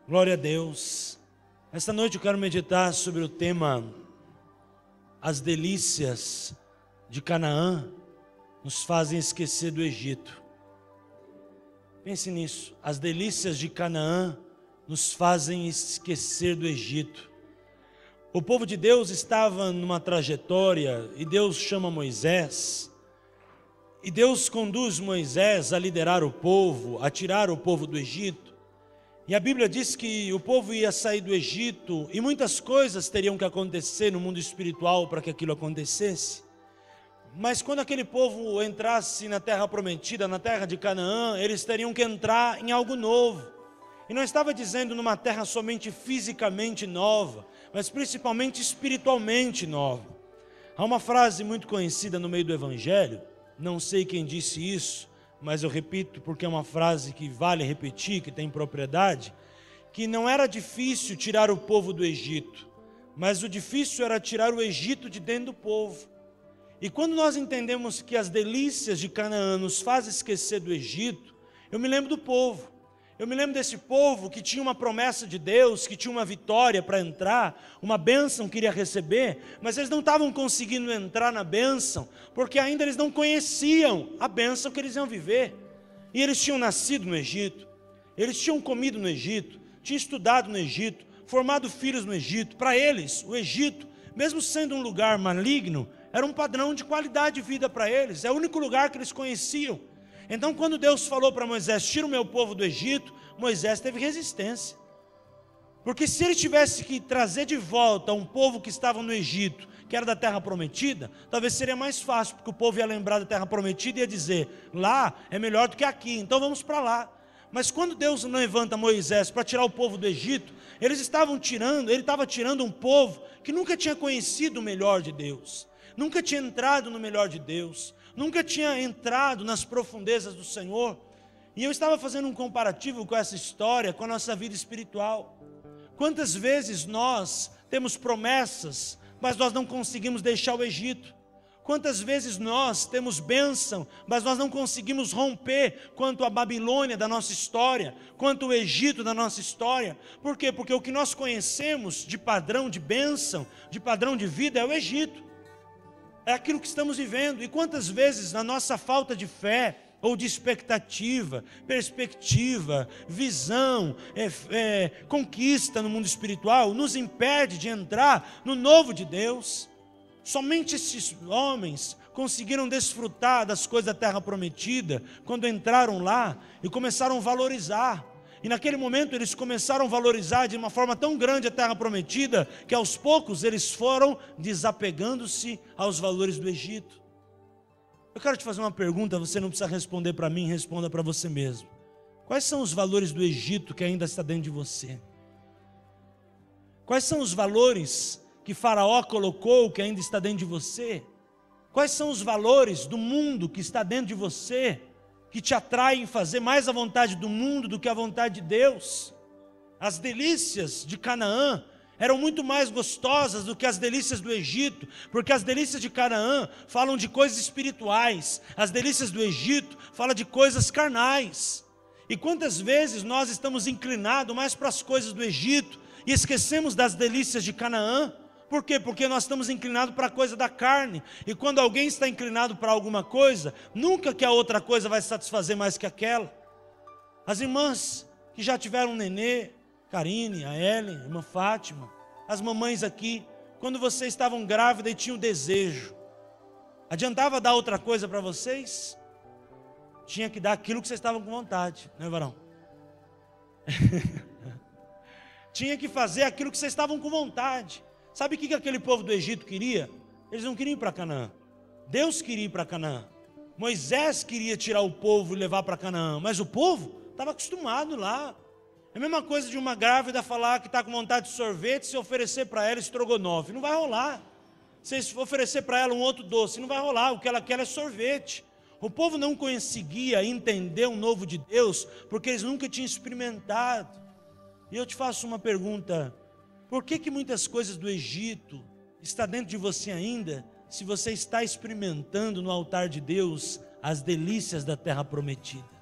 Glória a Deus. Esta noite eu quero meditar sobre o tema As delícias de Canaã nos fazem esquecer do Egito. Pense nisso. As delícias de Canaã nos fazem esquecer do Egito. O povo de Deus estava numa trajetória e Deus chama Moisés. E Deus conduz Moisés a liderar o povo, a tirar o povo do Egito. E a Bíblia diz que o povo ia sair do Egito e muitas coisas teriam que acontecer no mundo espiritual para que aquilo acontecesse. Mas quando aquele povo entrasse na terra prometida, na terra de Canaã, eles teriam que entrar em algo novo. E não estava dizendo numa terra somente fisicamente nova, mas principalmente espiritualmente nova. Há uma frase muito conhecida no meio do Evangelho, não sei quem disse isso, mas eu repito porque é uma frase que vale repetir, que tem propriedade, que não era difícil tirar o povo do Egito, mas o difícil era tirar o Egito de dentro do povo. E quando nós entendemos que as delícias de Canaã nos fazem esquecer do Egito, eu me lembro do povo. Eu me lembro desse povo que tinha uma promessa de Deus, que tinha uma vitória para entrar, uma bênção que iria receber, mas eles não estavam conseguindo entrar na bênção, porque ainda eles não conheciam a bênção que eles iam viver. E eles tinham nascido no Egito, eles tinham comido no Egito, tinham estudado no Egito, formado filhos no Egito. Para eles, o Egito, mesmo sendo um lugar maligno, era um padrão de qualidade de vida para eles, é o único lugar que eles conheciam. Então quando Deus falou para Moisés, tira o meu povo do Egito, Moisés teve resistência. Porque se ele tivesse que trazer de volta um povo que estava no Egito, que era da terra prometida, talvez seria mais fácil, porque o povo ia lembrar da terra prometida e ia dizer, lá é melhor do que aqui, então vamos para lá. Mas quando Deus levanta Moisés para tirar o povo do Egito, ele estava tirando um povo que nunca tinha conhecido o melhor de Deus, nunca tinha entrado no melhor de Deus, nunca tinha entrado nas profundezas do Senhor. E eu estava fazendo um comparativo com essa história, com a nossa vida espiritual. Quantas vezes nós temos promessas, mas nós não conseguimos deixar o Egito? Quantas vezes nós temos bênção, mas nós não conseguimos romper quanto a Babilônia da nossa história, quanto o Egito da nossa história? Por quê? Porque o que nós conhecemos de padrão de bênção, de padrão de vida é o Egito. É aquilo que estamos vivendo. E quantas vezes na nossa falta de fé, ou de expectativa, perspectiva, visão, conquista no mundo espiritual, nos impede de entrar no novo de Deus. Somente esses homens conseguiram desfrutar das coisas da terra prometida, quando entraram lá e começaram a valorizar. E naquele momento eles começaram a valorizar de uma forma tão grande a terra prometida, que aos poucos eles foram desapegando-se aos valores do Egito. Eu quero te fazer uma pergunta, você não precisa responder para mim, responda para você mesmo. Quais são os valores do Egito que ainda está dentro de você? Quais são os valores que Faraó colocou que ainda está dentro de você? Quais são os valores do mundo que está dentro de você, que te atraem em fazer mais a vontade do mundo do que a vontade de Deus? As delícias de Canaã eram muito mais gostosas do que as delícias do Egito, porque as delícias de Canaã falam de coisas espirituais, as delícias do Egito falam de coisas carnais. E quantas vezes nós estamos inclinados mais para as coisas do Egito e esquecemos das delícias de Canaã? Por quê? Porque nós estamos inclinados para a coisa da carne. E quando alguém está inclinado para alguma coisa, nunca que a outra coisa vai satisfazer mais que aquela. As irmãs que já tiveram um nenê, Karine, a Ellen, a irmã Fátima, as mamães aqui, quando vocês estavam grávidas e tinham desejo, adiantava dar outra coisa para vocês? Tinha que dar aquilo que vocês estavam com vontade, não é, varão? Tinha que fazer aquilo que vocês estavam com vontade. Sabe o que aquele povo do Egito queria? Eles não queriam ir para Canaã. Deus queria ir para Canaã. Moisés queria tirar o povo e levar para Canaã, mas o povo estava acostumado lá. É a mesma coisa de uma grávida falar que está com vontade de sorvete, se oferecer para ela estrogonofe, não vai rolar. Se oferecer para ela um outro doce, não vai rolar, o que ela quer é sorvete. O povo não conseguia entender o novo de Deus, porque eles nunca tinham experimentado. E eu te faço uma pergunta: por que muitas coisas do Egito está dentro de você ainda, se você está experimentando no altar de Deus as delícias da terra prometida?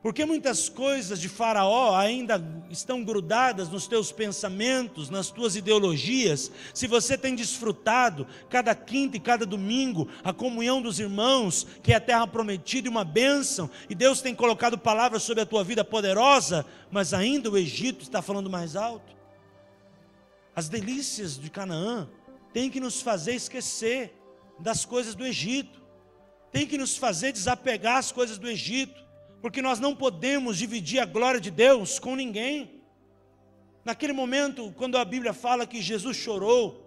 Porque muitas coisas de Faraó ainda estão grudadas nos teus pensamentos, nas tuas ideologias. Se você tem desfrutado cada quinta e cada domingo a comunhão dos irmãos, que é a terra prometida e uma bênção, e Deus tem colocado palavras sobre a tua vida poderosa, mas ainda o Egito está falando mais alto. As delícias de Canaã têm que nos fazer esquecer das coisas do Egito, tem que nos fazer desapegar as coisas do Egito. Porque nós não podemos dividir a glória de Deus com ninguém. Naquele momento, quando a Bíblia fala que Jesus chorou,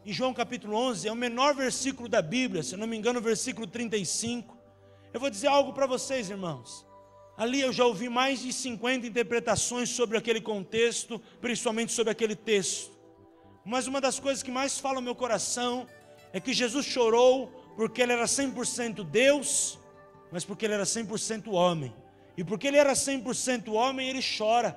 em João capítulo 11, é o menor versículo da Bíblia, se não me engano, o versículo 35. Eu vou dizer algo para vocês, irmãos. Ali eu já ouvi mais de 50 interpretações sobre aquele contexto, principalmente sobre aquele texto. Mas uma das coisas que mais fala no meu coração é que Jesus chorou porque ele era 100% Deus, mas porque ele era 100% homem. E porque ele era 100% homem, ele chora.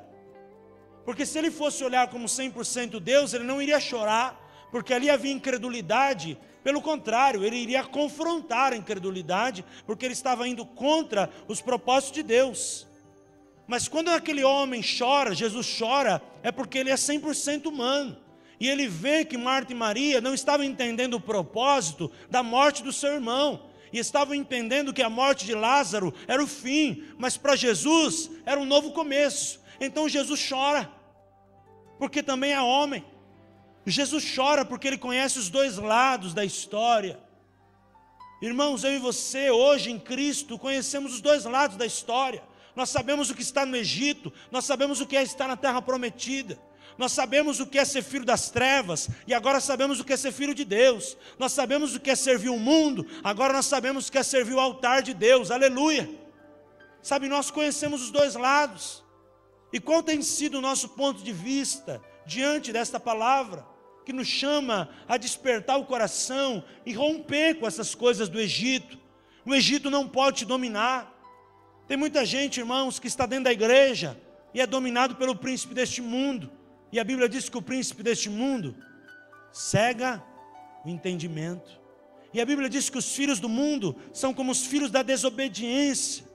Porque se ele fosse olhar como 100% Deus, ele não iria chorar, porque ali havia incredulidade. Pelo contrário, ele iria confrontar a incredulidade, porque ele estava indo contra os propósitos de Deus. Mas quando aquele homem chora, Jesus chora, é porque ele é 100% humano. E ele vê que Marta e Maria não estavam entendendo o propósito da morte do seu irmão. E estavam entendendo que a morte de Lázaro era o fim, mas para Jesus era um novo começo. Então Jesus chora, porque também é homem. Jesus chora porque ele conhece os dois lados da história. Irmãos, eu e você hoje em Cristo conhecemos os dois lados da história. Nós sabemos o que está no Egito, nós sabemos o que é estar na terra prometida. Nós sabemos o que é ser filho das trevas, e agora sabemos o que é ser filho de Deus. Nós sabemos o que é servir o mundo, agora nós sabemos o que é servir o altar de Deus, aleluia. Sabe, nós conhecemos os dois lados. E qual tem sido o nosso ponto de vista diante desta palavra, que nos chama a despertar o coração e romper com essas coisas do Egito? O Egito não pode te dominar. Tem muita gente, irmãos, que está dentro da igreja e é dominado pelo príncipe deste mundo. E a Bíblia diz que o príncipe deste mundo cega o entendimento. E a Bíblia diz que os filhos do mundo são como os filhos da desobediência.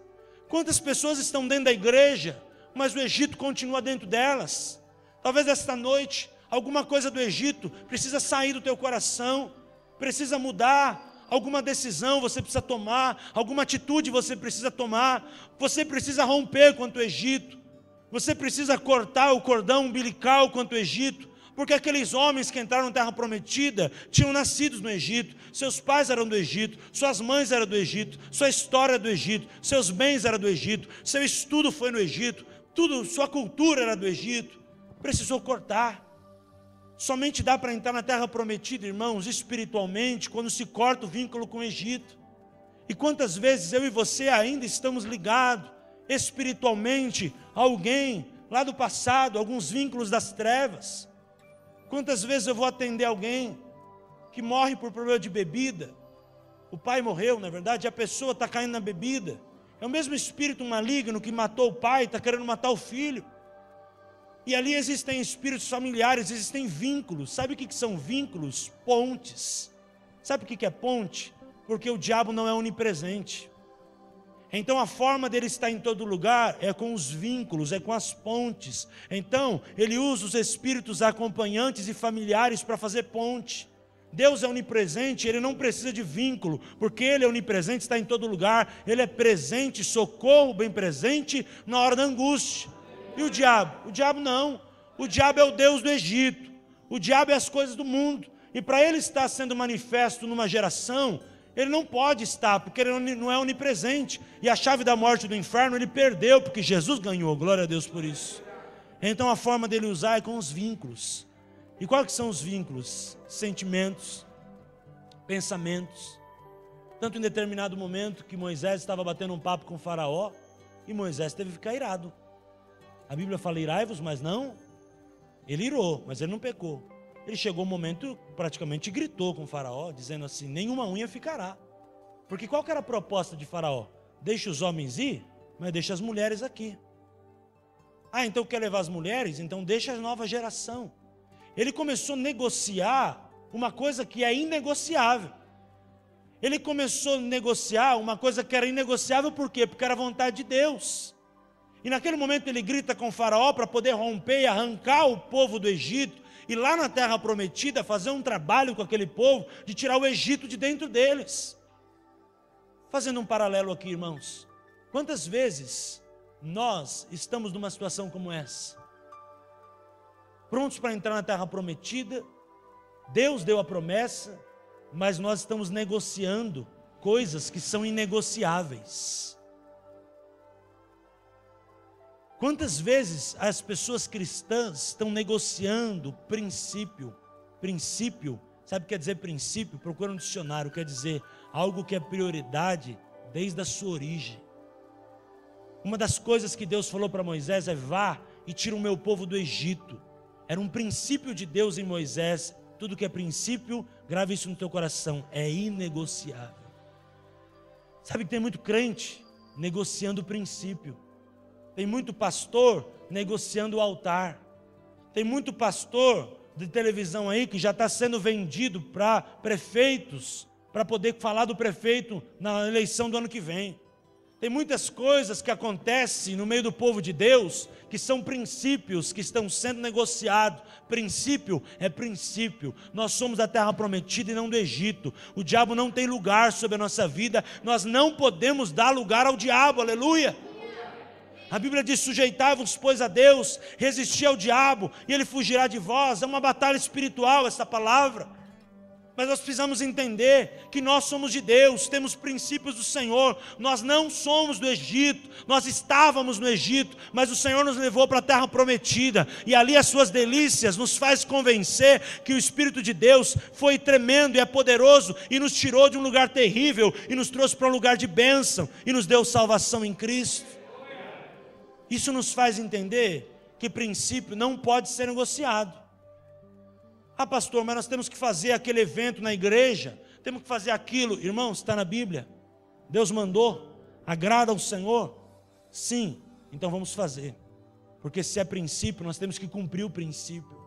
Quantas pessoas estão dentro da igreja, mas o Egito continua dentro delas? Talvez esta noite, alguma coisa do Egito precisa sair do teu coração, precisa mudar, alguma decisão você precisa tomar, alguma atitude você precisa tomar, você precisa romper quanto ao Egito. Você precisa cortar o cordão umbilical quanto ao Egito, porque aqueles homens que entraram na terra prometida tinham nascido no Egito, seus pais eram do Egito, suas mães eram do Egito, sua história era do Egito, seus bens eram do Egito, seu estudo foi no Egito, tudo, sua cultura era do Egito. Precisou cortar. Somente dá para entrar na terra prometida, irmãos, espiritualmente, quando se corta o vínculo com o Egito. E quantas vezes eu e você ainda estamos ligados espiritualmente a alguém lá do passado, alguns vínculos das trevas? Quantas vezes eu vou atender alguém que morre por problema de bebida? O pai morreu, na verdade, e a pessoa está caindo na bebida. É o mesmo espírito maligno que matou o pai, está querendo matar o filho. E ali existem espíritos familiares, existem vínculos. Sabe o que são vínculos? Pontes. Sabe o que é ponte? Porque o diabo não é onipresente. Então a forma dele estar em todo lugar é com os vínculos, é com as pontes. Então ele usa os espíritos acompanhantes e familiares para fazer ponte. Deus é onipresente, ele não precisa de vínculo, porque ele é onipresente, está em todo lugar. Ele é presente, socorro bem presente na hora da angústia. E o diabo? O diabo não. O diabo é o Deus do Egito. O diabo é as coisas do mundo. E para ele estar sendo manifesto numa geração, ele não pode estar, porque ele não é onipresente. E a chave da morte e do inferno ele perdeu, porque Jesus ganhou. Glória a Deus por isso. Então a forma dele usar é com os vínculos. E quais que são os vínculos? Sentimentos, pensamentos. Tanto em determinado momento que Moisés estava batendo um papo com o faraó, e Moisés teve que ficar irado. A Bíblia fala irai-vos, mas não. Ele irou, mas ele não pecou. Ele chegou um momento, praticamente gritou com o faraó, dizendo assim, nenhuma unha ficará. Porque qual que era a proposta de faraó? Deixa os homens ir, mas deixa as mulheres aqui. Ah, então quer levar as mulheres? Então deixa a nova geração. Ele começou a negociar uma coisa que é inegociável. ele começou a negociar uma coisa que era inegociável, por quê? Porque era a vontade de Deus. E naquele momento ele grita com o faraó para poder romper e arrancar o povo do Egito, e lá na terra prometida fazer um trabalho com aquele povo, de tirar o Egito de dentro deles. Fazendo um paralelo aqui, irmãos, quantas vezes nós estamos numa situação como essa? Prontos para entrar na terra prometida, Deus deu a promessa, mas nós estamos negociando coisas que são inegociáveis. Quantas vezes as pessoas cristãs estão negociando princípio? Princípio, sabe o que quer dizer princípio? Procura um dicionário, quer dizer algo que é prioridade desde a sua origem. Uma das coisas que Deus falou para Moisés é: vá e tira o meu povo do Egito. Era um princípio de Deus em Moisés. Tudo que é princípio, grave isso no teu coração, é inegociável. Sabe que tem muito crente negociando o princípio. Tem muito pastor negociando o altar. Tem muito pastor de televisão aí que já está sendo vendido para prefeitos, para poder falar do prefeito na eleição do ano que vem. Tem muitas coisas que acontecem no meio do povo de Deus, que são princípios que estão sendo negociados. Princípio é princípio. Nós somos da terra prometida e não do Egito. O diabo não tem lugar sobre a nossa vida. Nós não podemos dar lugar ao diabo, aleluia. A Bíblia diz: sujeitai-vos, pois, a Deus, resisti ao diabo e ele fugirá de vós. É uma batalha espiritual essa palavra. Mas nós precisamos entender que nós somos de Deus, temos princípios do Senhor. Nós não somos do Egito, nós estávamos no Egito, mas o Senhor nos levou para a terra prometida, e ali as suas delícias nos faz convencer que o Espírito de Deus foi tremendo e é poderoso, e nos tirou de um lugar terrível, e nos trouxe para um lugar de bênção, e nos deu salvação em Cristo. Isso nos faz entender que princípio não pode ser negociado. Ah, pastor, mas nós temos que fazer aquele evento na igreja, temos que fazer aquilo. Irmãos, está na Bíblia, Deus mandou, agrada ao Senhor? Sim, então vamos fazer, porque se é princípio, nós temos que cumprir o princípio.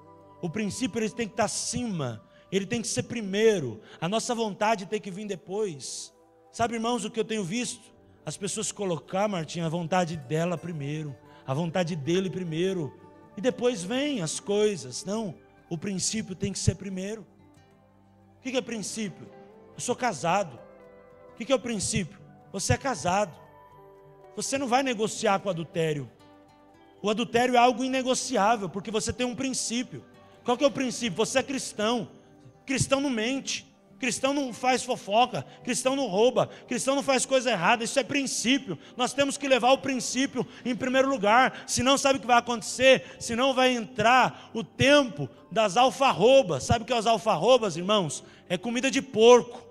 O princípio ele tem que estar acima, ele tem que ser primeiro, a nossa vontade tem que vir depois. Sabe, irmãos, o que eu tenho visto? As pessoas colocar, Martinha, a vontade dela primeiro, a vontade dele primeiro, e depois vem as coisas. Não, o princípio tem que ser primeiro. O que é princípio? Eu sou casado. O que é o princípio? Você é casado. Você não vai negociar com o adultério. O adultério é algo inegociável, porque você tem um princípio. Qual que é o princípio? Você é cristão. Cristão não mente. Cristão não faz fofoca, cristão não rouba, cristão não faz coisa errada. Isso é princípio. Nós temos que levar o princípio em primeiro lugar. Senão, sabe o que vai acontecer? Senão vai entrar o tempo das alfarrobas. Sabe o que é as alfarrobas, irmãos? É comida de porco.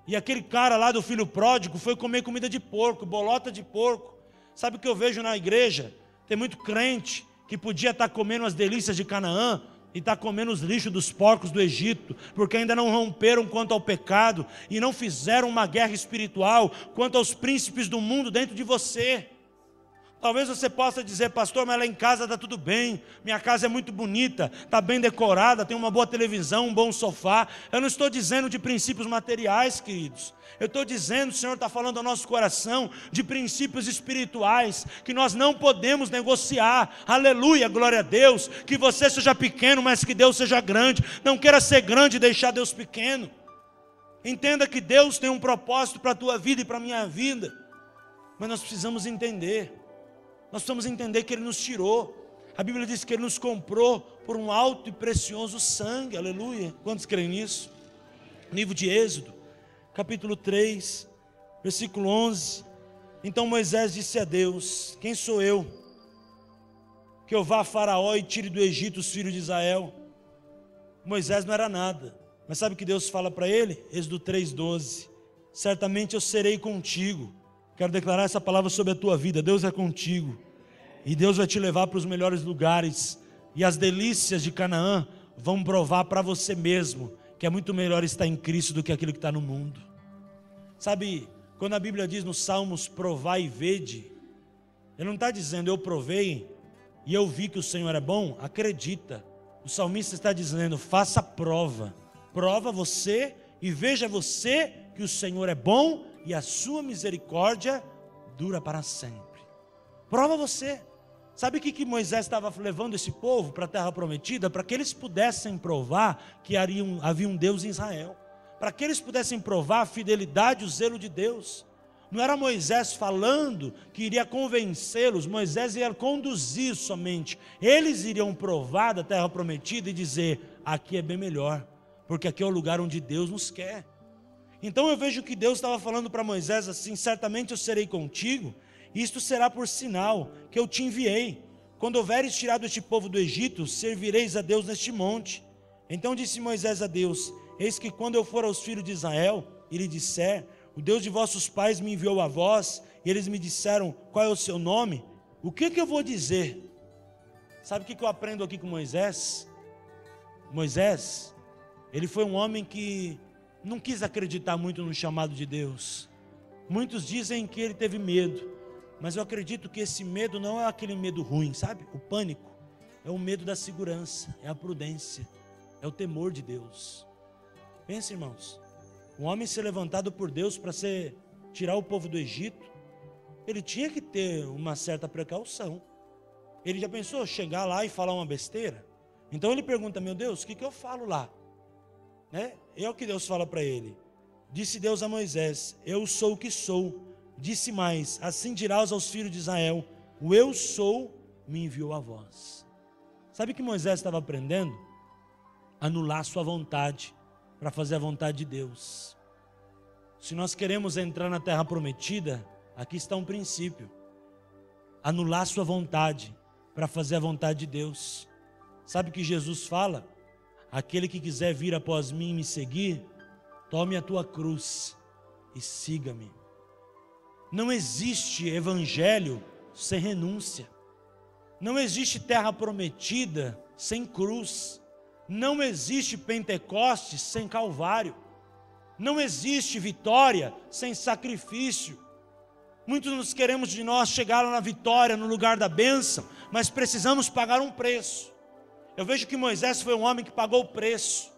E aquele cara lá do filho pródigo foi comer comida de porco, bolota de porco. Sabe o que eu vejo na igreja? Tem muito crente que podia estar comendo as delícias de Canaã e está comendo os lixos dos porcos do Egito, porque ainda não romperam quanto ao pecado e não fizeram uma guerra espiritual quanto aos príncipes do mundo dentro de você. Talvez você possa dizer: pastor, mas lá em casa está tudo bem, minha casa é muito bonita, está bem decorada, tem uma boa televisão, um bom sofá. Eu não estou dizendo de princípios materiais, queridos. Eu estou dizendo, o Senhor está falando ao nosso coração de princípios espirituais que nós não podemos negociar. Aleluia, glória a Deus. Que você seja pequeno, mas que Deus seja grande. Não queira ser grande e deixar Deus pequeno. Entenda que Deus tem um propósito para a tua vida e para a minha vida. Mas nós precisamos entender. Nós precisamos entender que Ele nos tirou. A Bíblia diz que Ele nos comprou por um alto e precioso sangue. Aleluia. Quantos creem nisso? Livro de Êxodo, capítulo 3, versículo 11. Então Moisés disse a Deus: quem sou eu que eu vá a Faraó e tire do Egito os filhos de Israel? Moisés não era nada. Mas sabe o que Deus fala para ele? Êxodo 3:12. Certamente eu serei contigo. Quero declarar essa palavra sobre a tua vida. Deus é contigo. E Deus vai te levar para os melhores lugares. E as delícias de Canaã vão provar para você mesmo que é muito melhor estar em Cristo do que aquilo que está no mundo. Sabe, quando a Bíblia diz nos Salmos: provai e vede, Ele não está dizendo eu provei e eu vi que o Senhor é bom. Acredita. O salmista está dizendo: faça prova. Prova você e veja você que o Senhor é bom e a sua misericórdia dura para sempre. Prova você. Sabe o que Moisés estava levando esse povo para a terra prometida? Para que eles pudessem provar que havia um Deus em Israel. Para que eles pudessem provar a fidelidade e o zelo de Deus. Não era Moisés falando que iria convencê-los, Moisés ia conduzir somente. Eles iriam provar da terra prometida e dizer: aqui é bem melhor, porque aqui é o lugar onde Deus nos quer. Então eu vejo que Deus estava falando para Moisés assim: certamente eu serei contigo, e isto será por sinal que eu te enviei. Quando houveres tirado este povo do Egito, servireis a Deus neste monte. Então disse Moisés a Deus: eis que quando eu for aos filhos de Israel e lhe disser: o Deus de vossos pais me enviou a vós, e eles me disseram: qual é o seu nome? O que eu vou dizer? Sabe o que eu aprendo aqui com Moisés? Moisés, ele foi um homem que não quis acreditar muito no chamado de Deus. Muitos dizem que ele teve medo, mas eu acredito que esse medo não é aquele medo ruim, sabe? O pânico é o medo da segurança, é a prudência, é o temor de Deus. Pense, irmãos, um homem ser levantado por Deus para tirar o povo do Egito, ele tinha que ter uma certa precaução. Ele já pensou chegar lá e falar uma besteira? Então ele pergunta: meu Deus, o que eu falo lá? É o que Deus fala para ele. Disse Deus a Moisés: eu sou o que sou. Disse mais: assim dirás aos filhos de Israel: o eu sou me enviou a vós. Sabe o que Moisés estava aprendendo? Anular sua vontade para fazer a vontade de Deus. Se nós queremos entrar na terra prometida, aqui está um princípio: anular sua vontade para fazer a vontade de Deus. Sabe o que Jesus fala? Aquele que quiser vir após mim e me seguir, tome a tua cruz e siga-me. Não existe evangelho sem renúncia. Não existe terra prometida sem cruz. Não existe Pentecostes sem Calvário. Não existe vitória sem sacrifício. Muitos nos queremos de nós chegar na vitória, no lugar da bênção, mas precisamos pagar um preço. Eu vejo que Moisés foi um homem que pagou o preço.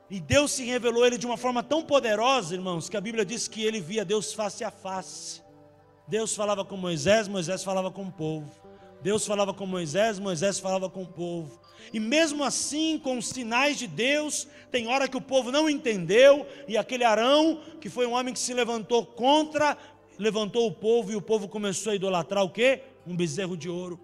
E Deus se revelou a ele de uma forma tão poderosa, irmãos, que a Bíblia diz que ele via Deus face a face. Deus falava com Moisés, Moisés falava com o povo. Deus falava com Moisés, Moisés falava com o povo. E mesmo assim, com os sinais de Deus, tem hora que o povo não entendeu, e aquele Arão, que foi um homem que se levantou levantou o povo, e o povo começou a idolatrar o quê? Um bezerro de ouro.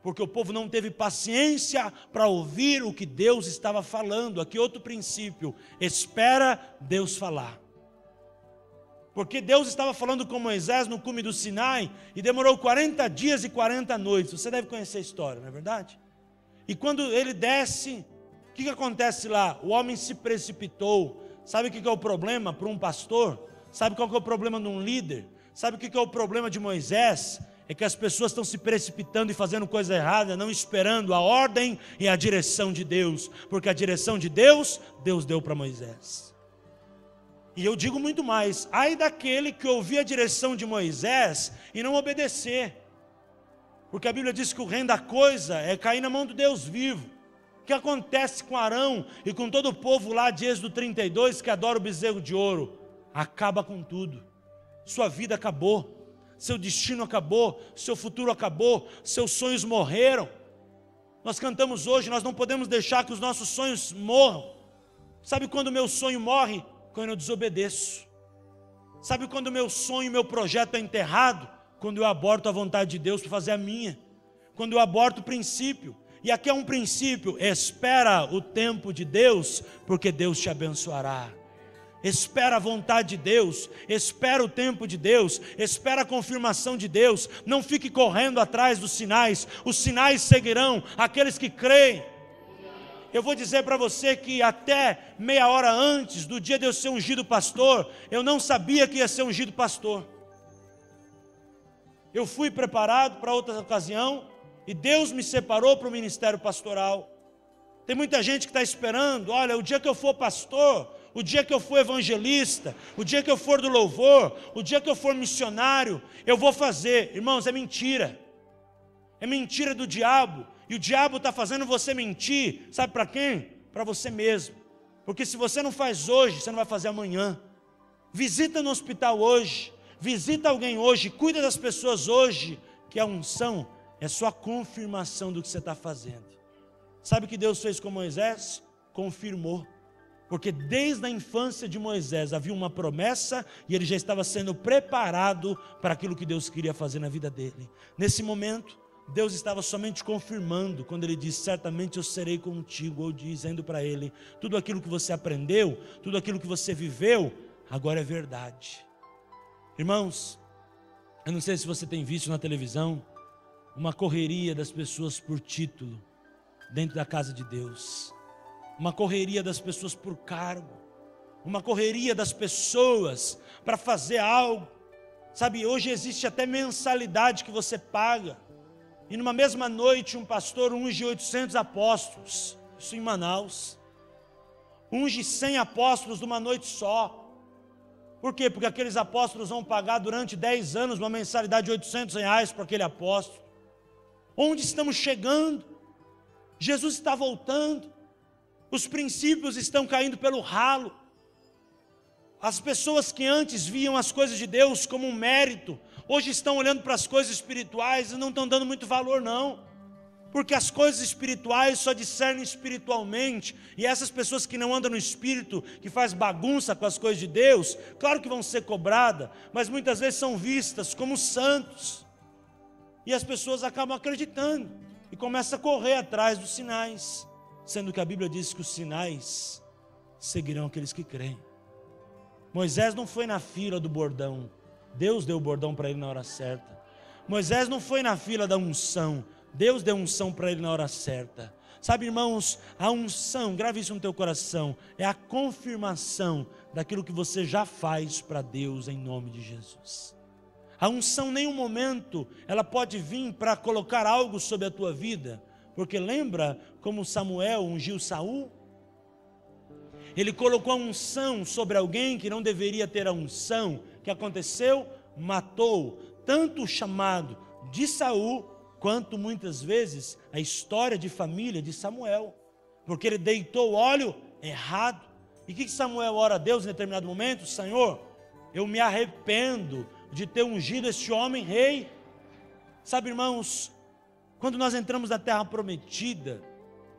Porque o povo não teve paciência para ouvir o que Deus estava falando. Aqui outro princípio: espera Deus falar. Porque Deus estava falando com Moisés no cume do Sinai, e demorou 40 dias e 40 noites. Você deve conhecer a história, não é verdade? E quando ele desce, o que acontece lá? O homem se precipitou. Sabe o que é o problema para um pastor? Sabe qual que é o problema de um líder? Sabe o que é o problema de Moisés? É que as pessoas estão se precipitando e fazendo coisa errada, não esperando a ordem e a direção de Deus. Porque a direção de Deus, Deus deu para Moisés. E eu digo muito mais: ai daquele que ouvir a direção de Moisés e não obedecer. Porque a Bíblia diz que o reino da coisa é cair na mão do Deus vivo. O que acontece com Arão e com todo o povo lá de Êxodo 32, que adora o bezerro de ouro? Acaba com tudo. Sua vida acabou. Seu destino acabou, seu futuro acabou, seus sonhos morreram. Nós cantamos hoje: nós não podemos deixar que os nossos sonhos morram. Sabe quando o meu sonho morre? Quando eu desobedeço. Sabe quando o meu sonho, meu projeto é enterrado? Quando eu aborto a vontade de Deus para fazer a minha. Quando eu aborto o princípio. E aqui é um princípio: espera o tempo de Deus, porque Deus te abençoará. Espera a vontade de Deus, espera o tempo de Deus, espera a confirmação de Deus. Não fique correndo atrás dos sinais. Os sinais seguirão aqueles que creem. Eu vou dizer para você que até meia hora antes do dia de eu ser ungido pastor, eu não sabia que ia ser ungido pastor. Eu fui preparado para outra ocasião e Deus me separou para o ministério pastoral. Tem muita gente que está esperando: olha, o dia que eu for pastor, o dia que eu for evangelista, o dia que eu for do louvor, o dia que eu for missionário, eu vou fazer. Irmãos, é mentira. É mentira do diabo. E o diabo está fazendo você mentir. Sabe para quem? Para você mesmo. Porque se você não faz hoje, você não vai fazer amanhã. Visita no hospital hoje, visita alguém hoje, cuida das pessoas hoje, que a unção é só a confirmação do que você está fazendo. Sabe o que Deus fez com Moisés? Confirmou. Porque desde a infância de Moisés havia uma promessa e ele já estava sendo preparado para aquilo que Deus queria fazer na vida dele. Nesse momento, Deus estava somente confirmando, quando ele disse, certamente eu serei contigo, ou dizendo para ele, tudo aquilo que você aprendeu, tudo aquilo que você viveu, agora é verdade. Irmãos, eu não sei se você tem visto na televisão, uma correria das pessoas por título, dentro da casa de Deus. Uma correria das pessoas por cargo, uma correria das pessoas para fazer algo. Sabe, hoje existe até mensalidade que você paga. E numa mesma noite um pastor unge 800 apóstolos, isso em Manaus. Unge 100 apóstolos numa noite só. Por quê? Porque aqueles apóstolos vão pagar durante 10 anos uma mensalidade de R$800 para aquele apóstolo. Onde estamos chegando? Jesus está voltando. Os princípios estão caindo pelo ralo. As pessoas que antes viam as coisas de Deus como um mérito, hoje estão olhando para as coisas espirituais e não estão dando muito valor não. Porque as coisas espirituais só discernem espiritualmente. E essas pessoas que não andam no espírito, que faz bagunça com as coisas de Deus, claro que vão ser cobradas, mas muitas vezes são vistas como santos. E as pessoas acabam acreditando e começam a correr atrás dos sinais. Sendo que a Bíblia diz que os sinais seguirão aqueles que creem. Moisés não foi na fila do bordão, Deus deu o bordão para ele na hora certa. Moisés não foi na fila da unção, Deus deu unção para ele na hora certa. Sabe, irmãos, a unção, grave isso no teu coração, é a confirmação daquilo que você já faz para Deus em nome de Jesus. A unção, em nenhum momento, ela pode vir para colocar algo sobre a tua vida. Porque lembra como Samuel ungiu Saul? Ele colocou a unção sobre alguém que não deveria ter a unção. O que aconteceu? Matou tanto o chamado de Saul, quanto muitas vezes a história de família de Samuel. Porque ele deitou o óleo errado. E o que Samuel ora a Deus em determinado momento? Senhor, eu me arrependo de ter ungido este homem rei. Sabe, irmãos, quando nós entramos na terra prometida,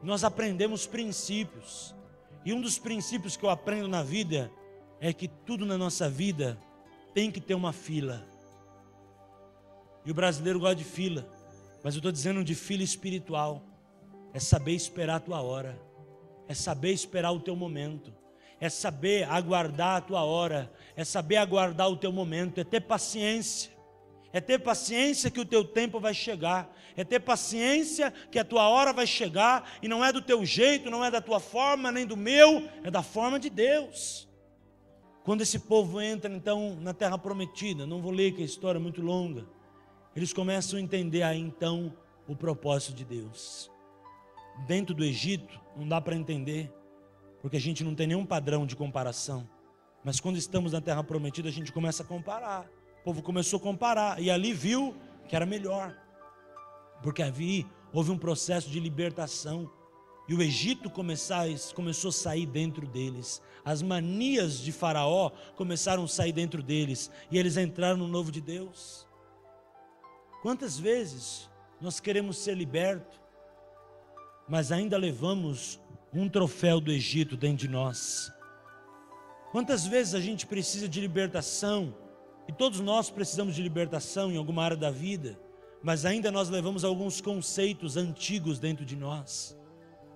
nós aprendemos princípios. E um dos princípios que eu aprendo na vida é que tudo na nossa vida tem que ter uma fila. E o brasileiro gosta de fila, mas eu estou dizendo de fila espiritual. É saber esperar a tua hora, é saber esperar o teu momento, é saber aguardar a tua hora, é saber aguardar o teu momento, é ter paciência. É ter paciência que o teu tempo vai chegar. É ter paciência que a tua hora vai chegar. E não é do teu jeito, não é da tua forma, nem do meu. É da forma de Deus. Quando esse povo entra então na terra prometida, não vou ler que a história é muito longa, eles começam a entender aí então o propósito de Deus. Dentro do Egito não dá para entender, porque a gente não tem nenhum padrão de comparação. Mas quando estamos na terra prometida, a gente começa a comparar. O povo começou a comparar e ali viu que era melhor, porque houve um processo de libertação e o Egito começou a sair dentro deles. As manias de Faraó começaram a sair dentro deles e eles entraram no novo de Deus. Quantas vezes nós queremos ser libertos, mas ainda levamos um troféu do Egito dentro de nós? Quantas vezes a gente precisa de libertação? E todos nós precisamos de libertação em alguma área da vida, mas ainda nós levamos alguns conceitos antigos dentro de nós.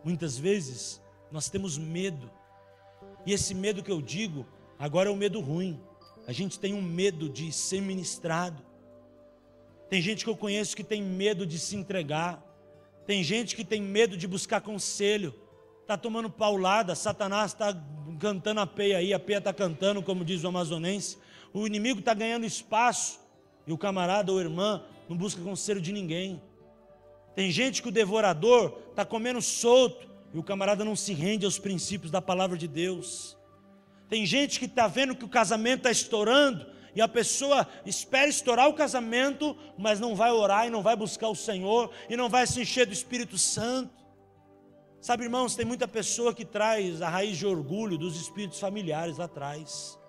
Muitas vezes nós temos medo, e esse medo que eu digo, agora é um medo ruim. A gente tem um medo de ser ministrado. Tem gente que eu conheço que tem medo de se entregar. Tem gente que tem medo de buscar conselho. Está tomando paulada, Satanás está cantando a peia aí, a peia está cantando, como diz o amazonense. O inimigo está ganhando espaço e o camarada ou irmã não busca conselho de ninguém. Tem gente que o devorador está comendo solto e o camarada não se rende aos princípios da palavra de Deus. Tem gente que está vendo que o casamento está estourando e a pessoa espera estourar o casamento, mas não vai orar e não vai buscar o Senhor e não vai se encher do Espírito Santo. Sabe, irmãos, tem muita pessoa que traz a raiz de orgulho dos espíritos familiares lá atrás.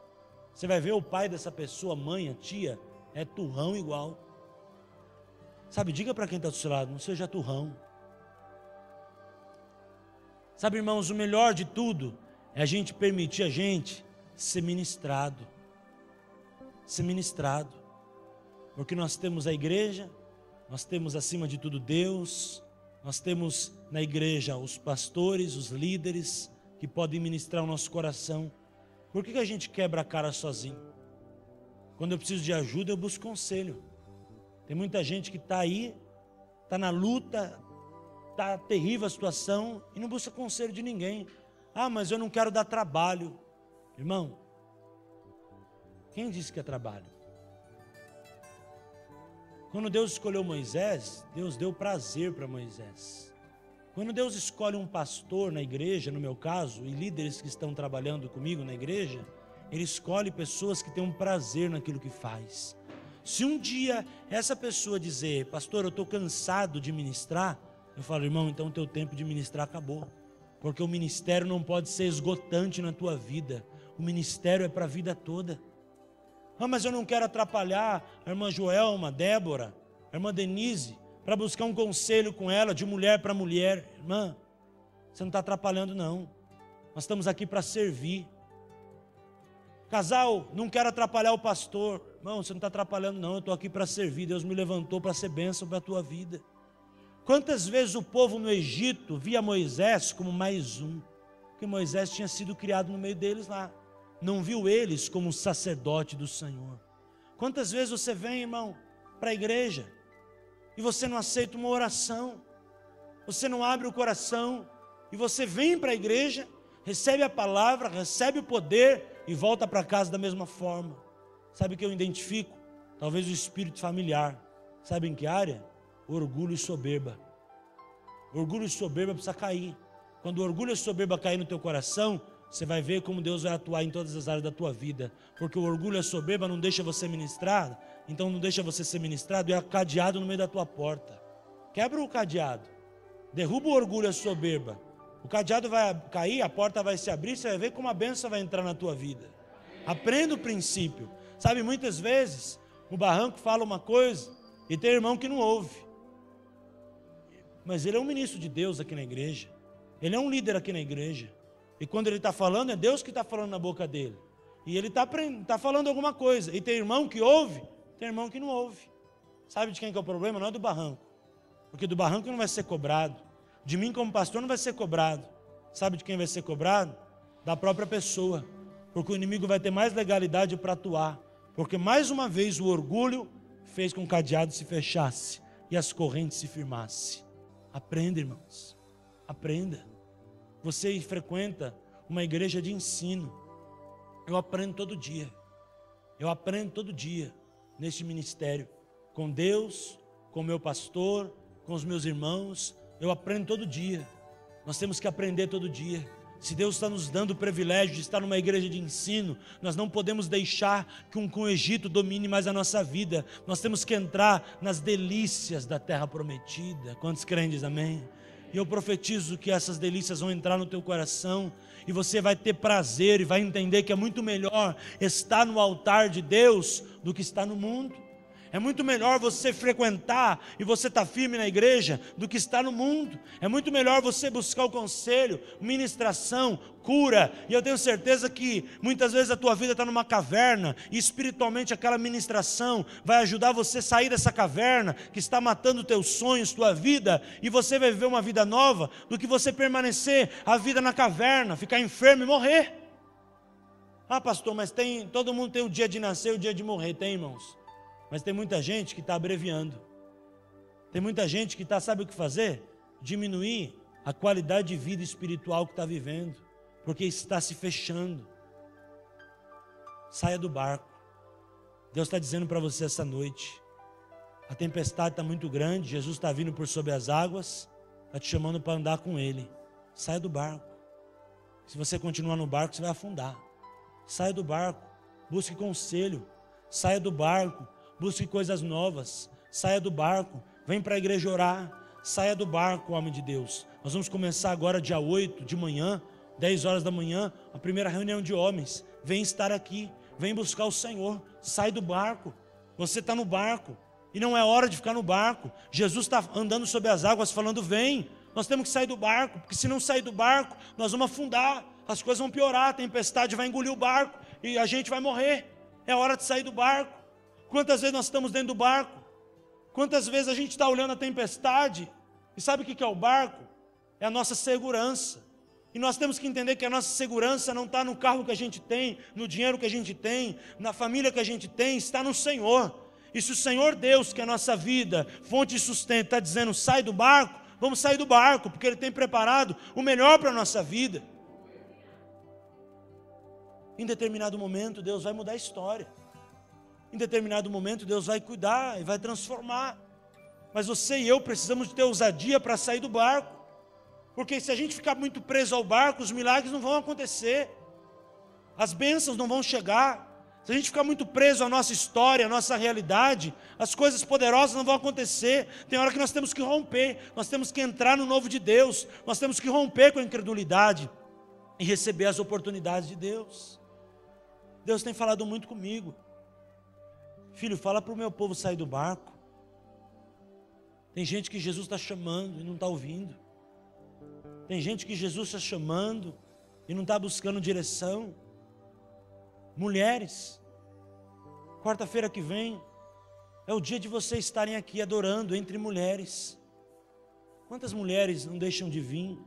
Você vai ver o pai dessa pessoa, a mãe, a tia, é turrão igual. Sabe, diga para quem está do seu lado, não seja turrão. Sabe, irmãos, o melhor de tudo é a gente permitir a gente ser ministrado. Ser ministrado. Porque nós temos a igreja, nós temos acima de tudo Deus, nós temos na igreja os pastores, os líderes que podem ministrar o nosso coração. Por que a gente quebra a cara sozinho? Quando eu preciso de ajuda, eu busco conselho. Tem muita gente que está aí, está na luta, está terrível a situação e não busca conselho de ninguém. Ah, mas eu não quero dar trabalho. Irmão, quem disse que é trabalho? Quando Deus escolheu Moisés, Deus deu prazer para Moisés. Quando Deus escolhe um pastor na igreja, no meu caso, e líderes que estão trabalhando comigo na igreja, Ele escolhe pessoas que têm um prazer naquilo que faz. Se um dia essa pessoa dizer, pastor, eu estou cansado de ministrar, eu falo, irmão, então o teu tempo de ministrar acabou. Porque o ministério não pode ser esgotante na tua vida. O ministério é para a vida toda. Ah, mas eu não quero atrapalhar a irmã Joelma, a Débora, a irmã Denise, para buscar um conselho com ela, de mulher para mulher. Irmã, você não está atrapalhando não. Nós estamos aqui para servir. Casal, não quero atrapalhar o pastor. Irmão, você não está atrapalhando não, eu estou aqui para servir. Deus me levantou para ser bênção para a tua vida. Quantas vezes o povo no Egito via Moisés como mais um? Porque Moisés tinha sido criado no meio deles lá. Não viu eles como um sacerdote do Senhor. Quantas vezes você vem, irmão, para a igreja e você não aceita uma oração, você não abre o coração, e você vem para a igreja, recebe a palavra, recebe o poder e volta para casa da mesma forma. Sabe o que eu identifico? Talvez o espírito familiar. Sabe em que área? Orgulho e soberba. Orgulho e soberba precisa cair. Quando o orgulho e soberba cair no teu coração, você vai ver como Deus vai atuar em todas as áreas da tua vida. Porque o orgulho e a soberba não deixa você ministrar, então não deixa você ser ministrado e é cadeado no meio da tua porta. Quebra o cadeado, derruba o orgulho e a soberba. O cadeado vai cair, a porta vai se abrir, você vai ver como a bênção vai entrar na tua vida. Aprenda o princípio. Sabe, muitas vezes o barranco fala uma coisa e tem irmão que não ouve. Mas ele é um ministro de Deus aqui na igreja. Ele é um líder aqui na igreja. E quando ele está falando, é Deus que está falando na boca dele. E ele está falando alguma coisa. E tem irmão que ouve, tem irmão que não ouve. Sabe de quem que é o problema? Não é do barranco. Porque do barranco não vai ser cobrado. De mim como pastor não vai ser cobrado. Sabe de quem vai ser cobrado? Da própria pessoa. Porque o inimigo vai ter mais legalidade para atuar. Porque mais uma vez o orgulho fez com que o cadeado se fechasse e as correntes se firmassem. Aprenda, irmãos. Aprenda. Você frequenta uma igreja de ensino. Eu aprendo todo dia. Eu aprendo todo dia neste ministério. Com Deus, com o meu pastor, com os meus irmãos. Eu aprendo todo dia. Nós temos que aprender todo dia. Se Deus está nos dando o privilégio de estar numa igreja de ensino, nós não podemos deixar que o Egito domine mais a nossa vida. Nós temos que entrar nas delícias da terra prometida. Quantos creem, diz amém? E eu profetizo que essas delícias vão entrar no teu coração e você vai ter prazer e vai entender que é muito melhor estar no altar de Deus do que estar no mundo. É muito melhor você frequentar e você estar firme na igreja do que estar no mundo. É muito melhor você buscar o conselho, ministração, cura. E eu tenho certeza que muitas vezes a tua vida está numa caverna e espiritualmente aquela ministração vai ajudar você a sair dessa caverna que está matando teus sonhos, tua vida. E você vai viver uma vida nova do que você permanecer a vida na caverna, ficar enfermo e morrer. Ah, pastor, mas todo mundo tem o dia de nascer e o dia de morrer. Tem, irmãos. Mas tem muita gente que está abreviando. Tem muita gente que está, sabe o que fazer? Diminuir a qualidade de vida espiritual que está vivendo. Porque está se fechando. Saia do barco. Deus está dizendo para você essa noite. A tempestade está muito grande. Jesus está vindo por sobre as águas. Está te chamando para andar com Ele. Saia do barco. Se você continuar no barco, você vai afundar. Saia do barco. Busque conselho. Saia do barco. Busque coisas novas, saia do barco, vem para a igreja orar, saia do barco, homem de Deus. Nós vamos começar agora dia 8 de manhã, 10 horas da manhã, a primeira reunião de homens. Vem estar aqui, vem buscar o Senhor. Sai do barco. Você está no barco e não é hora de ficar no barco. Jesus está andando sobre as águas falando: vem, nós temos que sair do barco, porque se não sair do barco, nós vamos afundar, as coisas vão piorar, a tempestade vai engolir o barco e a gente vai morrer. É hora de sair do barco. Quantas vezes nós estamos dentro do barco? Quantas vezes a gente está olhando a tempestade e sabe o que é o barco? É a nossa segurança. E nós temos que entender que a nossa segurança não está no carro que a gente tem, no dinheiro que a gente tem, na família que a gente tem, está no Senhor. E se o Senhor Deus, que é a nossa vida, fonte de sustento, está dizendo: sai do barco, vamos sair do barco, porque Ele tem preparado o melhor para a nossa vida. Em determinado momento, Deus vai mudar a história. Em determinado momento, Deus vai cuidar e vai transformar. Mas você e eu precisamos de ter ousadia para sair do barco. Porque se a gente ficar muito preso ao barco, os milagres não vão acontecer. As bênçãos não vão chegar. Se a gente ficar muito preso à nossa história, à nossa realidade, as coisas poderosas não vão acontecer. Tem hora que nós temos que romper. Nós temos que entrar no novo de Deus. Nós temos que romper com a incredulidade e receber as oportunidades de Deus. Deus tem falado muito comigo. Filho, fala para o meu povo sair do barco. Tem gente que Jesus está chamando e não está ouvindo. Tem gente que Jesus está chamando e não está buscando direção. Mulheres, quarta-feira que vem é o dia de vocês estarem aqui adorando entre mulheres. Quantas mulheres não deixam de vir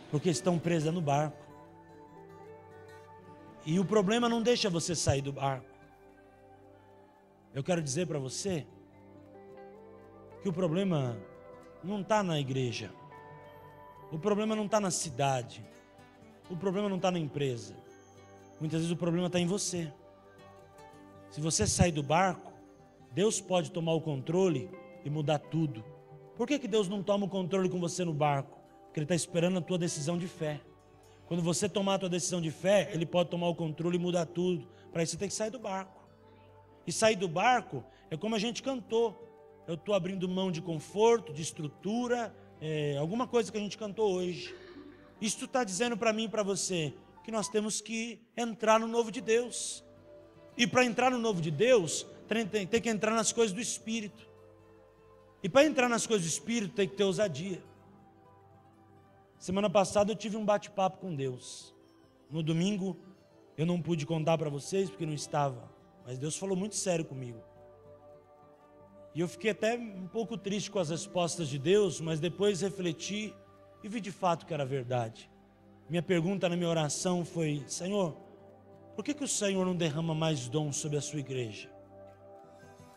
porque estão presas no barco? E o problema não deixa você sair do barco. Eu quero dizer para você que o problema não está na igreja, o problema não está na cidade, o problema não está na empresa. Muitas vezes o problema está em você. Se você sair do barco, Deus pode tomar o controle e mudar tudo. Por que Deus não toma o controle com você no barco? Porque Ele está esperando a tua decisão de fé. Quando você tomar a tua decisão de fé, Ele pode tomar o controle e mudar tudo. Para isso você tem que sair do barco. E sair do barco é como a gente cantou. Eu estou abrindo mão de conforto, de estrutura, alguma coisa que a gente cantou hoje. Isso está dizendo para mim e para você que nós temos que entrar no novo de Deus. E para entrar no novo de Deus, tem que entrar nas coisas do Espírito. E para entrar nas coisas do Espírito, tem que ter ousadia. Semana passada eu tive um bate-papo com Deus. No domingo, eu não pude contar para vocês porque não estava. Mas Deus falou muito sério comigo. E eu fiquei até um pouco triste com as respostas de Deus, mas depois refleti e vi de fato que era verdade. Minha pergunta na minha oração foi: Senhor, por que o Senhor não derrama mais dons sobre a sua igreja?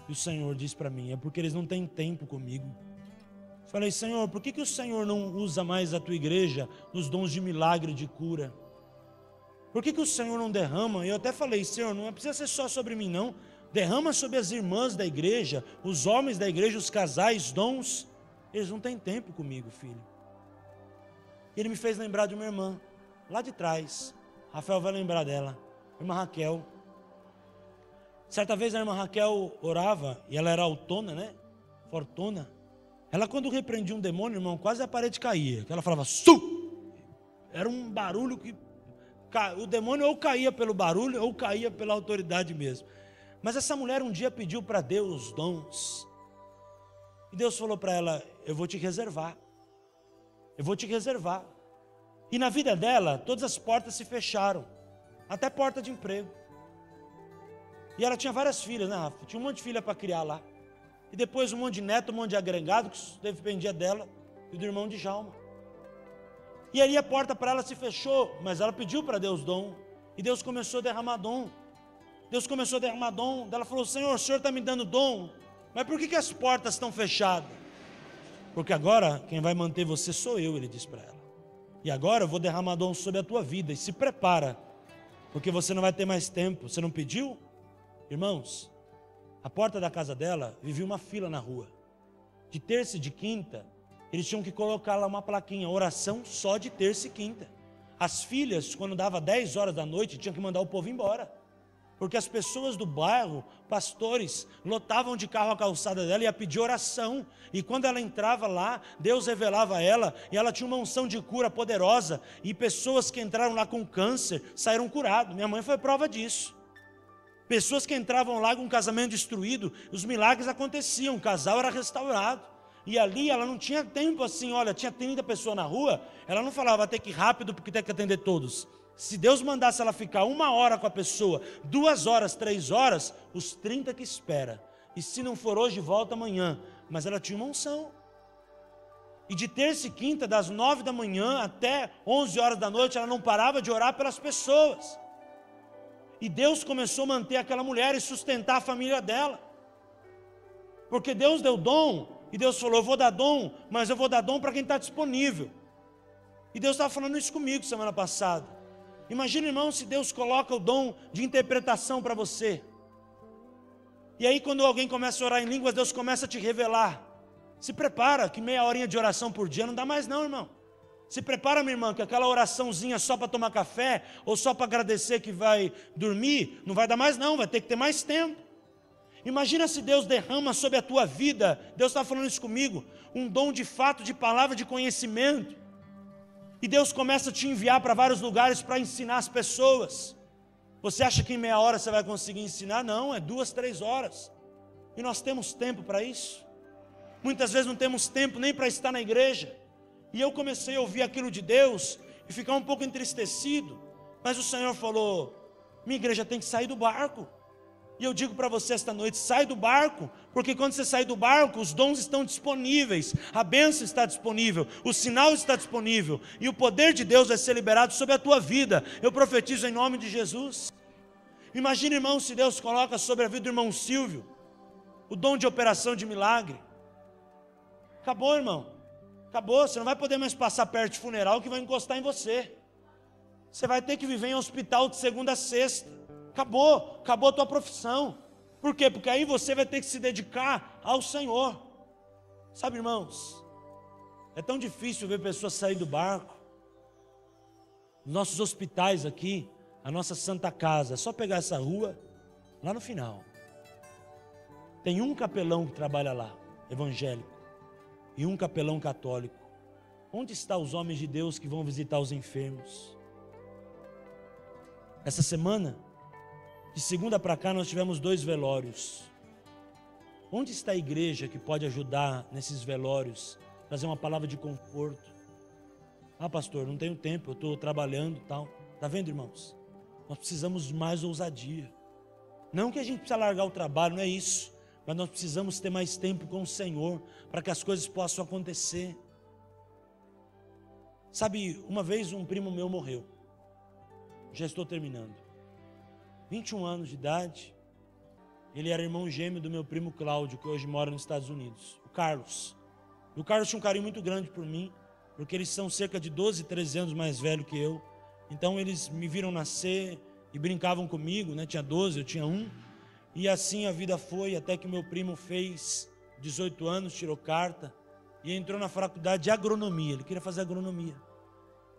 E o Senhor disse para mim: é porque eles não têm tempo comigo. Falei: Senhor, por que o Senhor não usa mais a tua igreja nos dons de milagre, de cura? Por que o Senhor não derrama? Eu até falei: Senhor, não precisa ser só sobre mim não. Derrama sobre as irmãs da igreja, os homens da igreja, os casais, dons. Eles não têm tempo comigo, filho. Ele me fez lembrar de uma irmã, lá de trás. Rafael vai lembrar dela, irmã Raquel. Certa vez a irmã Raquel orava, e ela era autona, né? Fortuna. Ela, quando repreendia um demônio, irmão, quase a parede caía. Ela falava: Su! Era um barulho que o demônio ou caía pelo barulho ou caía pela autoridade mesmo. Mas essa mulher um dia pediu para Deus dons. E Deus falou para ela: eu vou te reservar. Eu vou te reservar. E na vida dela, todas as portas se fecharam. Até porta de emprego. E ela tinha várias filhas, né, Rafa? Tinha um monte de filha para criar lá. E depois um monte de neto, um monte de agregado, que dependia dela e do irmão de Jalma. E aí a porta para ela se fechou, mas ela pediu para Deus dom. E Deus começou a derramar dom. Deus começou a derramar dom. Ela falou: Senhor, o Senhor está me dando dom, mas por que as portas estão fechadas? Porque agora quem vai manter você sou eu, ele disse para ela. E agora eu vou derramar dom sobre a tua vida. E se prepara, porque você não vai ter mais tempo. Você não pediu? Irmãos, a porta da casa dela vivia uma fila na rua. De terça e de quinta, eles tinham que colocar lá uma plaquinha: oração só de terça e quinta. As filhas, quando dava 10 horas da noite, tinham que mandar o povo embora. porque as pessoas do bairro, pastores, lotavam de carro a calçada dela e ia pedir oração. E quando ela entrava lá, Deus revelava a ela, e ela tinha uma unção de cura poderosa. E pessoas que entraram lá com câncer saíram curadas. Minha mãe foi prova disso. Pessoas que entravam lá com um casamento destruído, os milagres aconteciam, o casal era restaurado. E ali ela não tinha tempo assim, olha, tinha 30 pessoas na rua, ela não falava, vai ter que ir rápido porque tem que atender todos. Se Deus mandasse ela ficar 1 hora com a pessoa, 2 horas, 3 horas, os 30 que espera. E se não for hoje, volta amanhã. Mas ela tinha uma unção. E de terça e quinta, das 9 da manhã até 11 horas da noite, ela não parava de orar pelas pessoas. E Deus começou a manter aquela mulher e sustentar a família dela. Porque Deus deu dom, e Deus falou, eu vou dar dom, mas eu vou dar dom para quem está disponível. E Deus estava falando isso comigo semana passada. Imagina, irmão, se Deus coloca o dom de interpretação para você. E aí quando alguém começa a orar em línguas, Deus começa a te revelar. Se prepara, que meia horinha de oração por dia não dá mais não, irmão. Se prepara, minha irmã, que aquela oraçãozinha só para tomar café, ou só para agradecer que vai dormir, não vai dar mais não, vai ter que ter mais tempo. Imagina se Deus derrama sobre a tua vida, Deus está falando isso comigo, um dom de fato, de palavra, de conhecimento. E Deus começa a te enviar para vários lugares para ensinar as pessoas. Você acha que em meia hora você vai conseguir ensinar? Não, é 2, 3 horas. E nós temos tempo para isso. Muitas vezes não temos tempo nem para estar na igreja. E eu comecei a ouvir aquilo de Deus e ficar um pouco entristecido. Mas o Senhor falou, minha igreja tem que sair do barco. E eu digo para você esta noite, sai do barco, porque quando você sair do barco, os dons estão disponíveis, a bênção está disponível, o sinal está disponível, e o poder de Deus vai ser liberado sobre a tua vida. Eu profetizo em nome de Jesus. Imagina, irmão, se Deus coloca sobre a vida do irmão Silvio, o dom de operação de milagre. Acabou, irmão, acabou, você não vai poder mais passar perto de funeral que vai encostar em você. Você vai ter que viver em hospital de segunda a sexta. Acabou a tua profissão. Por quê? Porque aí você vai ter que se dedicar ao Senhor. Sabe, irmãos, é tão difícil ver pessoas sair do barco. Nos nossos hospitais aqui, a nossa Santa Casa, é só pegar essa rua, lá no final. Tem um capelão que trabalha lá, evangélico, e um capelão católico. Onde estão os homens de Deus que vão visitar os enfermos? Essa semana, de segunda para cá, nós tivemos 2 velórios. Onde está a igreja que pode ajudar nesses velórios, trazer uma palavra de conforto? Ah, pastor, não tenho tempo, eu estou trabalhando e tal. Está vendo, irmãos? Nós precisamos de mais ousadia. Não que a gente precisa largar o trabalho, não é isso. Mas nós precisamos ter mais tempo com o Senhor, para que as coisas possam acontecer. Sabe, uma vez um primo meu morreu. Já estou terminando. 21 anos de idade, ele era irmão gêmeo do meu primo Cláudio, que hoje mora nos Estados Unidos, o Carlos. E o Carlos tinha um carinho muito grande por mim, porque eles são cerca de 12, 13 anos mais velhos que eu. Então eles me viram nascer e brincavam comigo, né? Tinha 12, eu tinha 1. E assim a vida foi, até que meu primo fez 18 anos, tirou carta e entrou na faculdade de agronomia. Ele queria fazer agronomia.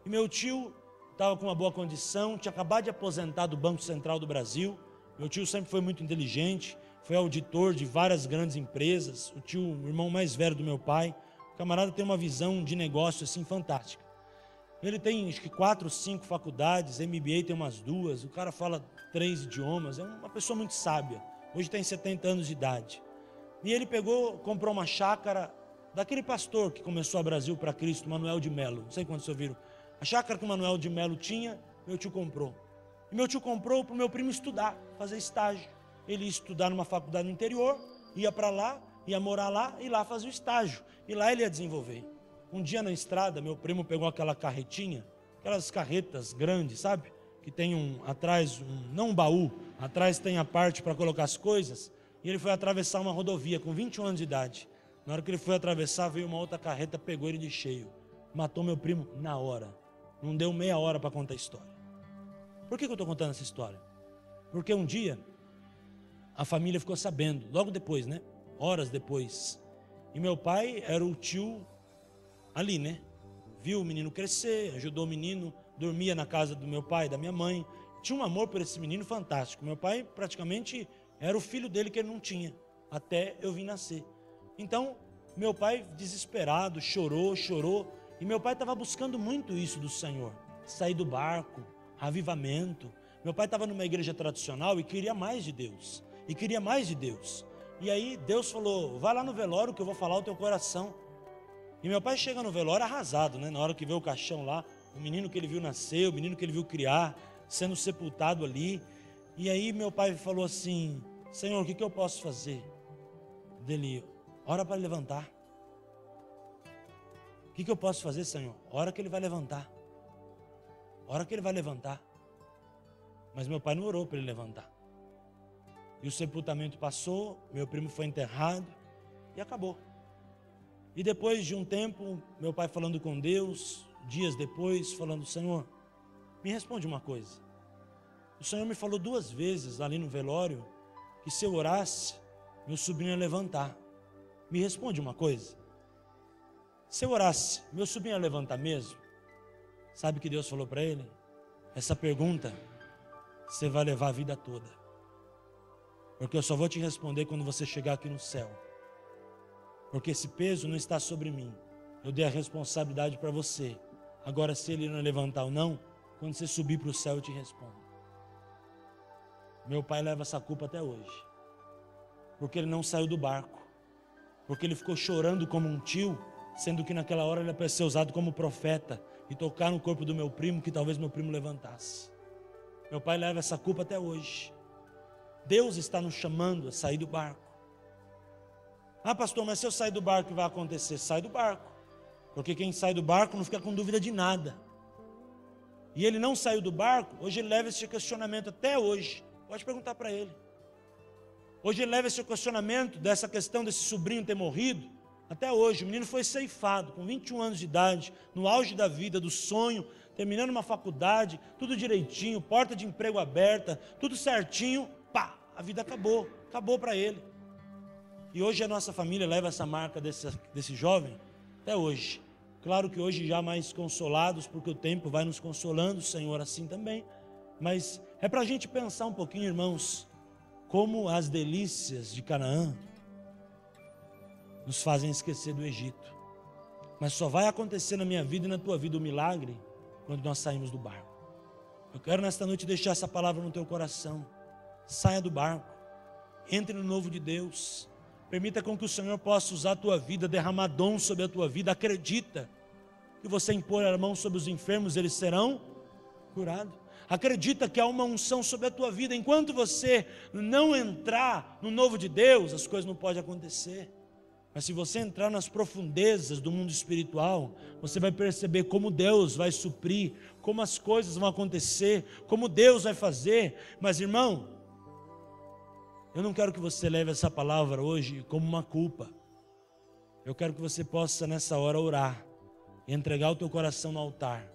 E meu tio estava com uma boa condição, tinha acabado de aposentar do Banco Central do Brasil. Meu tio sempre foi muito inteligente, foi auditor de várias grandes empresas. O tio, o irmão mais velho do meu pai, o camarada tem uma visão de negócio assim fantástica. Ele tem acho que 4, 5 faculdades, MBA tem umas 2, o cara fala 3 idiomas, é uma pessoa muito sábia. Hoje tem 70 anos de idade. E ele comprou uma chácara daquele pastor que começou a Brasil para Cristo, Manuel de Melo. Não sei quantos ouviram. A chácara que o Manuel de Melo tinha, meu tio comprou. E meu tio comprou para o meu primo estudar, fazer estágio. Ele ia estudar numa faculdade no interior, ia para lá, ia morar lá e lá fazer o estágio. E lá ele ia desenvolver. Um dia na estrada, meu primo pegou aquela carretinha, aquelas carretas grandes, sabe? Que tem atrás, não um baú, atrás tem a parte para colocar as coisas. E ele foi atravessar uma rodovia com 21 anos de idade. Na hora que ele foi atravessar, veio uma outra carreta, pegou ele de cheio. Matou meu primo na hora. Não deu meia hora para contar a história. Por que eu estou contando essa história? Porque um dia, a família ficou sabendo, logo depois, né? Horas depois. E meu pai era o tio ali, né? Viu o menino crescer, ajudou o menino, dormia na casa do meu pai, da minha mãe. tinha um amor por esse menino fantástico. Meu pai praticamente era o filho dele que ele não tinha, até eu vir nascer. Então, meu pai desesperado, chorou, e meu pai estava buscando muito isso do Senhor, sair do barco, avivamento. Meu pai estava numa igreja tradicional e queria mais de Deus, e aí Deus falou, vai lá no velório que eu vou falar o teu coração. E meu pai chega no velório arrasado, né? Na hora que vê o caixão lá, o menino que ele viu nascer, o menino que ele viu criar, sendo sepultado ali. E aí meu pai falou assim, Senhor, o que eu posso fazer? Dele, ora para ele levantar. O que eu posso fazer, Senhor? Ora que ele vai levantar. Ora que ele vai levantar. Mas meu pai não orou para ele levantar. E o sepultamento passou, meu primo foi enterrado e acabou. E depois de um tempo, meu pai falando com Deus, dias depois, falando, Senhor, me responde uma coisa. O Senhor me falou 2 vezes ali no velório, que se eu orasse, meu sobrinho ia levantar. Me responde uma coisa. Se eu orasse, meu sobrinho ia levantar mesmo? Sabe o que Deus falou para ele? Essa pergunta, você vai levar a vida toda. Porque eu só vou te responder quando você chegar aqui no céu. Porque esse peso não está sobre mim. Eu dei a responsabilidade para você. Agora, se ele não levantar ou não, quando você subir para o céu, eu te respondo. Meu pai leva essa culpa até hoje. Porque ele não saiu do barco. Porque ele ficou chorando como um tio, sendo que naquela hora ele ia ser usado como profeta e tocar no corpo do meu primo, que talvez meu primo levantasse. Meu pai leva essa culpa até hoje. Deus está nos chamando a sair do barco. Ah, pastor, mas se eu sair do barco, o que vai acontecer? Sai do barco. Porque quem sai do barco não fica com dúvida de nada. E ele não saiu do barco, hoje ele leva esse questionamento até hoje. Pode perguntar para ele. Hoje ele leva esse questionamento dessa questão desse sobrinho ter morrido. Até hoje, o menino foi ceifado com 21 anos de idade, no auge da vida, do sonho, terminando uma faculdade, tudo direitinho, porta de emprego aberta, tudo certinho, pá, a vida acabou para ele. E hoje a nossa família leva essa marca desse jovem até hoje. Claro que hoje já mais consolados, porque o tempo vai nos consolando, o Senhor assim também. Mas é para a gente pensar um pouquinho, irmãos, como as delícias de Canaã nos fazem esquecer do Egito. Mas só vai acontecer na minha vida e na tua vida o milagre quando nós saímos do barco. Eu quero nesta noite deixar essa palavra no teu coração. Saia do barco, entre no novo de Deus. Permita com que o Senhor possa usar a tua vida, derramar dom sobre a tua vida. Acredita que você impor a mão sobre os enfermos, eles serão curados. Acredita que há uma unção sobre a tua vida. Enquanto você não entrar no novo de Deus, as coisas não podem acontecer. Mas se você entrar nas profundezas do mundo espiritual, você vai perceber como Deus vai suprir, como as coisas vão acontecer, como Deus vai fazer. Mas, irmão, eu não quero que você leve essa palavra hoje como uma culpa. Eu quero que você possa nessa hora orar, entregar o teu coração no altar,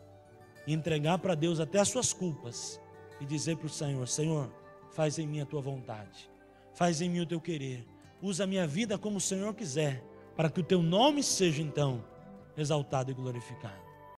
e entregar para Deus até as suas culpas, e dizer para o Senhor, Senhor, faz em mim a tua vontade, faz em mim o teu querer, usa a minha vida como o Senhor quiser, para que o teu nome seja então exaltado e glorificado.